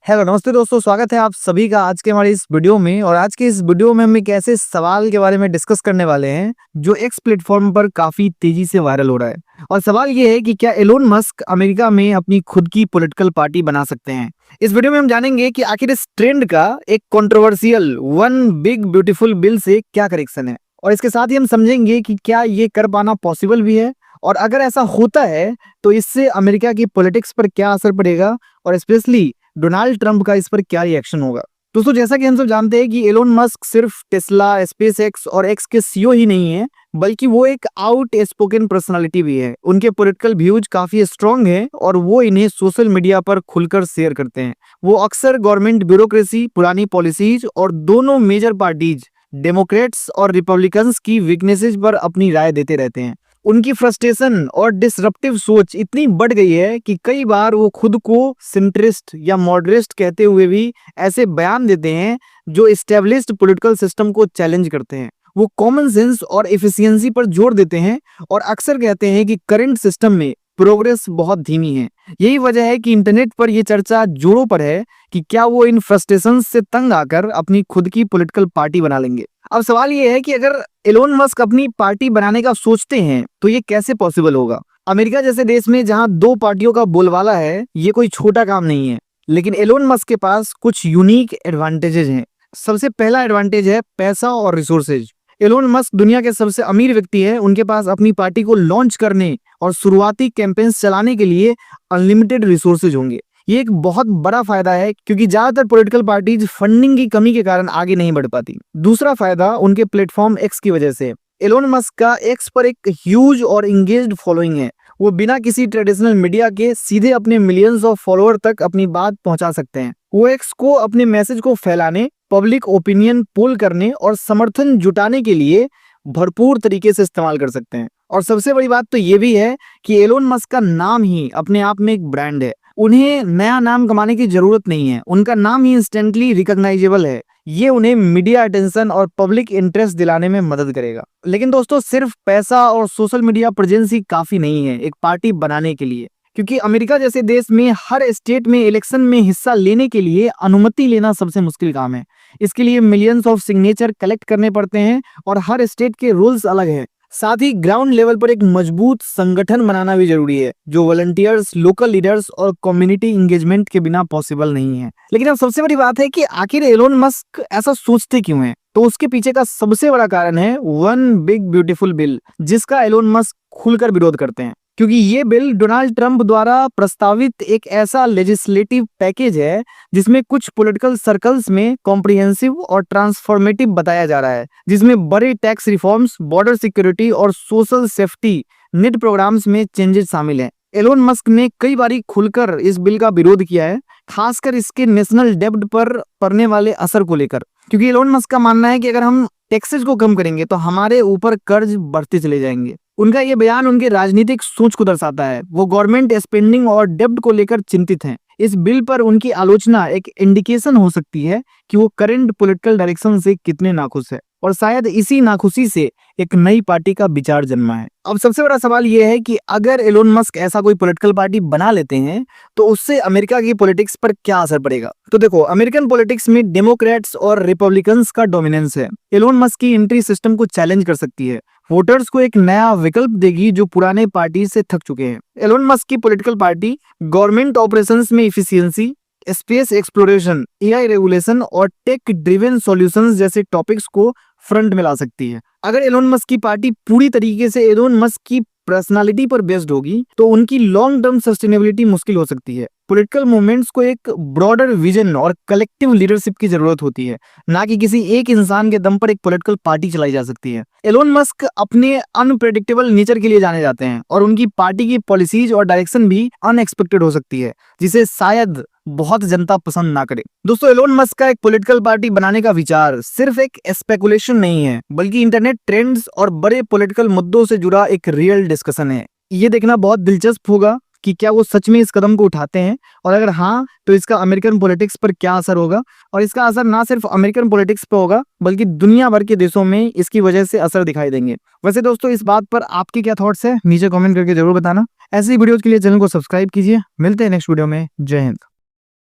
Hello नमस्ते दोस्तों, स्वागत है आप सभी का आज के हमारे इस वीडियो में। और आज के इस वीडियो में हम एक ऐसे सवाल के बारे में डिस्कस करने वाले हैं जो एक्स प्लेटफॉर्म पर काफी तेजी से वायरल हो रहा है। और सवाल ये है कि क्या एलोन मस्क अमेरिका में अपनी खुद की पॉलिटिकल पार्टी बना सकते हैं। इस वीडियो में हम जानेंगे कि आखिर इस ट्रेंड का एक controversial one big beautiful bill से क्या कनेक्शन है, और इसके साथ ही हम समझेंगे कि क्या ये कर पाना पॉसिबल भी है, और अगर ऐसा होता है तो इससे अमेरिका की पॉलिटिक्स पर क्या असर पड़ेगा, और स्पेशली डोनाल्ड ट्रंप का इस पर क्या रिएक्शन होगा। दोस्तों, जैसा कि हम सब जानते हैं कि एलोन मस्क सिर्फ टेस्ला, स्पेसएक्स और एक्स के सीईओ ही नहीं है, बल्कि वो एक आउट स्पोकन पर्सनालिटी भी है। उनके पॉलिटिकल व्यूज काफी स्ट्रांग हैं और वो इन्हें सोशल मीडिया पर खुलकर शेयर करते हैं। वो अक्सर गवर्नमेंट ब्यूरोक्रेसी, पुरानी पॉलिसीज और दोनों मेजर पार्टीज डेमोक्रेट्स और रिपब्लिकन्स की वीकनेसेस पर अपनी राय देते रहते हैं। उनकी फ्रस्ट्रेशन और डिसरप्टिव सोच इतनी बढ़ गई है कि कई बार वो खुद को सेंट्रिस्ट या मॉडरेस्ट कहते हुए भी ऐसे बयान देते हैं जो एस्टेब्लिश्ड पॉलिटिकल सिस्टम को चैलेंज करते हैं। वो कॉमन सेंस और एफिशिएंसी पर जोर देते हैं और अक्सर कहते हैं कि करंट सिस्टम में प्रोग्रेस बहुत धीमी है। यही वजह है कि इंटरनेट पर यह चर्चा जोरों पर है कि क्या वो इन फ्रस्ट्रेशन से तंग आकर अपनी खुद की पॉलिटिकल पार्टी बना लेंगे। अब सवाल ये है कि अगर एलोन मस्क अपनी पार्टी बनाने का सोचते हैं तो ये कैसे पॉसिबल होगा। अमेरिका जैसे देश में जहां दो पार्टियों का बोलबाला है, ये कोई छोटा काम नहीं है। लेकिन एलोन मस्क के पास कुछ यूनिक एडवांटेजेस हैं। सबसे पहला एडवांटेज है पैसा और रिसोर्सेज। एलोन मस्क दुनिया के सबसे अमीर व्यक्ति है। उनके पास अपनी पार्टी को लॉन्च करने और शुरुआती कैंपेन्स चलाने के लिए अनलिमिटेड रिसोर्सेज होंगे। ये एक बहुत बड़ा फायदा है क्योंकि ज्यादातर पॉलिटिकल पार्टीज फंडिंग की कमी के कारण आगे नहीं बढ़ पाती। दूसरा फायदा उनके प्लेटफॉर्म एक्स की वजह से। एलोन मस्क का एक्स पर एक ह्यूज और इंगेज्ड फॉलोइंग है। वो बिना किसी ट्रेडिशनल मीडिया के सीधे अपने मिलियंस ऑफ फॉलोअर तक अपनी बात पहुंचा सकते हैं। वो एक्स को अपने मैसेज को फैलाने, पब्लिक ओपिनियन पोल करने और समर्थन जुटाने के लिए भरपूर तरीके से इस्तेमाल कर सकते हैं। और सबसे बड़ी बात तो ये भी है कि एलोन मस्क का नाम ही अपने आप में एक ब्रांड है। उन्हें नया नाम कमाने की जरूरत नहीं है। उनका नाम ही इंस्टेंटली रिकॉग्नाइजेबल है। ये उन्हें मीडिया अटेंशन और पब्लिक इंटरेस्ट दिलाने में मदद करेगा। लेकिन दोस्तों, सिर्फ पैसा और सोशल मीडिया प्रेजेंस ही काफी नहीं है एक पार्टी बनाने के लिए, क्योंकि अमेरिका जैसे देश में हर स्टेट में इलेक्शन में हिस्सा लेने के लिए अनुमति लेना सबसे मुश्किल काम है। इसके लिए मिलियंस ऑफ सिग्नेचर कलेक्ट करने पड़ते हैं और हर स्टेट के रूल्स अलग हैं। साथ ही ग्राउंड लेवल पर एक मजबूत संगठन बनाना भी जरूरी है, जो वॉलंटियर्स, लोकल लीडर्स और कम्युनिटी एंगेजमेंट के बिना पॉसिबल नहीं है। लेकिन अब सबसे बड़ी बात है कि आखिर एलोन मस्क ऐसा सोचते क्यों हैं? तो उसके पीछे का सबसे बड़ा कारण है वन बिग ब्यूटीफुल बिल, जिसका एलोन मस्क खुलकर विरोध करते हैं। क्योंकि ये बिल डोनाल्ड ट्रंप द्वारा प्रस्तावित एक ऐसा लेजिस्लेटिव पैकेज है जिसमें कुछ पॉलिटिकल सर्कल्स में कॉम्प्रिहेंसिव और ट्रांसफॉर्मेटिव बताया जा रहा है, जिसमें बड़े टैक्स रिफॉर्म्स, बॉर्डर सिक्योरिटी और सोशल सेफ्टी नेट प्रोग्राम्स में चेंजेस शामिल हैं। एलोन मस्क ने कई बारी खुलकर इस बिल का विरोध किया है, खासकर इसके नेशनल डेब्ट पर पड़ने वाले असर को लेकर। क्योंकि एलोन मस्क का मानना है कि अगर हम टैक्सेस को कम करेंगे तो हमारे ऊपर कर्ज बढ़ते चले जाएंगे। उनका ये बयान उनके राजनीतिक सोच को दर्शाता है। वो गवर्नमेंट स्पेंडिंग और डेब्ट को लेकर चिंतित हैं। इस बिल पर उनकी आलोचना एक इंडिकेशन हो सकती है कि वो करंट पॉलिटिकल डायरेक्शन से कितने नाखुश है, और शायद इसी नाखुशी से एक नई पार्टी का विचार जन्मा है। अब सबसे बड़ा सवाल यह है कि अगर एलोन मस्क ऐसा कोई पॉलिटिकल पार्टी बना लेते हैं तो उससे अमेरिका की पॉलिटिक्स पर क्या असर पड़ेगा। तो देखो, अमेरिकन पॉलिटिक्स में डेमोक्रेट्स और रिपब्लिकन्स का डोमिनेंस है। एलोन मस्क की एंट्री सिस्टम को चैलेंज कर सकती है, वोटर्स को एक नया विकल्प देगी जो पुराने पार्टी से थक चुके हैं। एलोन मस्क की पॉलिटिकल पार्टी गवर्नमेंट ऑपरेशंस में efficiency, space exploration, AI regulation और टेक ड्रिवन सॉल्यूशंस जैसे टॉपिक्स को फ्रंट में ला सकती है। अगर एलोन मस्क की पार्टी पूरी तरीके से एलोन मस्क की पर्सनालिटी पर बेस्ड होगी तो उनकी लॉन्ग टर्म सस्टेनेबिलिटी मुश्किल हो सकती है। पॉलिटिकल मूवमेंट्स को एक ब्रॉडर विजन और कलेक्टिव लीडरशिप की जरूरत होती है, ना कि किसी एक इंसान के दम पर एक पॉलिटिकल पार्टी चलाई जा सकती है। एलोन मस्क अपने अनप्रेडिक्टेबल नेचर के लिए जाने जाते हैं और उनकी पार्टी की पॉलिसीज और डायरेक्शन भी अनएक्सपेक्टेड हो सकती है, जिसे शायद बहुत जनता पसंद ना करे। दोस्तों, एलोन मस्क का एक पॉलिटिकल पार्टी बनाने का विचार सिर्फ एक स्पेकुलेशन नहीं है, बल्कि इंटरनेट ट्रेंड्स और बड़े पॉलिटिकल मुद्दों से जुड़ा एक रियल डिस्कशन है। ये देखना बहुत दिलचस्प होगा कि क्या वो सच में इस कदम को उठाते हैं, और अगर हाँ तो इसका अमेरिकन पॉलिटिक्स पर क्या असर होगा। और इसका असर ना सिर्फ अमेरिकन पॉलिटिक्स पर होगा बल्कि दुनिया भर के देशों में इसकी वजह से असर दिखाई देंगे। वैसे दोस्तों, इस बात पर आपके क्या थॉट्स है नीचे कमेंट करके जरूर बताना। ऐसी वीडियोज के लिए चैनल को सब्सक्राइब कीजिए। मिलते हैं नेक्स्ट वीडियो में। जय हिंद।